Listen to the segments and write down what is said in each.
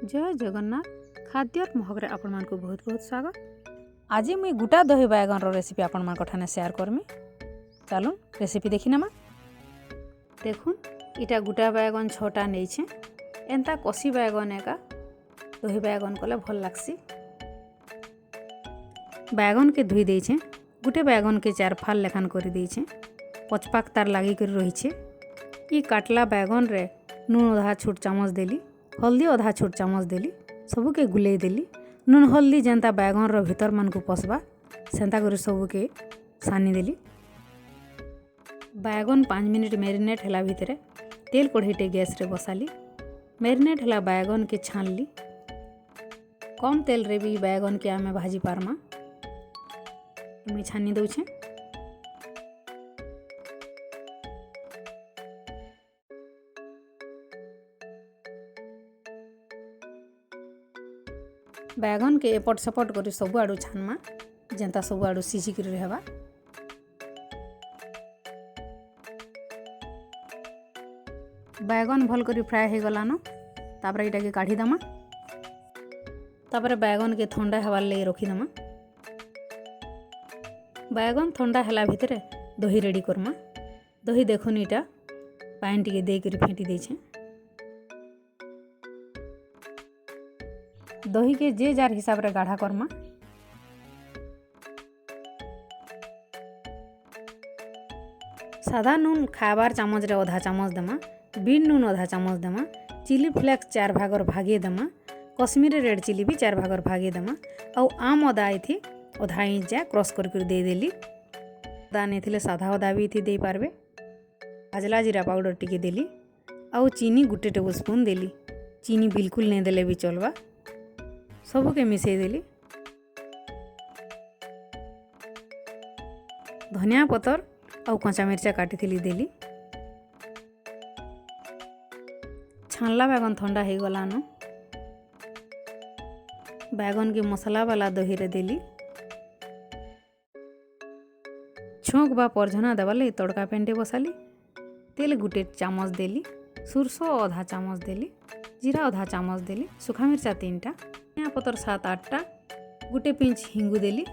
जय जगन्नाथ खाद्यर महकरे आपण मानक बहुत बहुत स्वागत। आज मुई गुटा दही बैगन रेसिपी आपण मान ठाने शेयर करमी। चलून रेसिपी देखी नमा। देखुन इटा गुटा बैगन 6टा नहीं एंता कसी बैगन एका दही बैगन कले भल लागसी। बैगन के धुई देछे, गुटे बैगन के 4 फाल लेखान कर देछे, पचपाक तार लागी कर रही। ये काटला बैगन रे नून आधा छोट चामच देली, हल्दी आधा छोट चामच देली, सबके गुले देली। नून हल्दी जेंता बैगन रो भीतर मन को पसबा सेंता कर सबके सानी देली। बैगन 5 मिनट मैरिनेट हला भितर तेल कढ़ईटे गैस रे बसाली। मैरिनेट हला बैगन के छानली। कम तेल रे भी बैगन के आमे भाजी पारमा। मैं छानी दउछे। बैगन के एपट सपट कर सब आड़ू छानमा जेंता सब आड़ू सिझिक रहबा। बैगन भल करी फ्राए हो गलान तापर इटा के काढ़ी दमा। तापर बैगन के ठंडा हवार ले रखी दमा। बैगन ठंडा हला भितर दही रेडी करमा। दही देखुन इटा पानी टिके दे करी फेंटी देछे। दही के जे जार हिसाब रे गाढ़ा करमा। सादा नून खाबार चामच रे आधा चामच देमा, बीन नून आधा चामच देमा, चिली फ्लेक्स 4 भागर भागे देमा, कश्मीरी रेड चिली भी 4 भागर भागे देमा। आउ आम अदा थी आधा इंच जा क्रॉस कर दे देली। अदा नहीं थिले साधा अदा भी थी दे पारबे। भाजला जीरा पाउडर टिके देली। आउ चीनी गुटे टेबल स्पून देली। चीनी बिल्कुल नहीं देले भी चलबा। सबके मिसई देली। धनिया पतर आउ कच्चा मिर्चा काटी थी देली। छानला बैगन ठंडा हो गलान बैगन के मसाला वाला दही रे देली। छोंक बा परझना देवा लगी तड़का पेंटे बसाली। तेल गुटे चामच देली, सुरसो आधा चामच देली, जीरा आधा चामच देली, सुखा मिर्चा 3टा, धनिया पतर 7-8टा, गुटे पिंच हिंगू देली।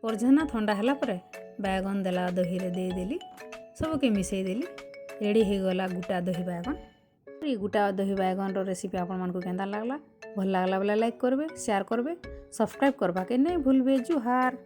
परझना ठंडा हला परे बैगन देला दही रे दे देली। सबके मिसई देली। रेडी हो गला गुटा दही बैगन। ये गुटा दही बैगन रो रेसिपी आपण मन को केंदा लागला? भल लागला बेला लाइक करबे, शेयर करबे, सब्सक्राइब करबा के नहीं भूलबे। जुहार।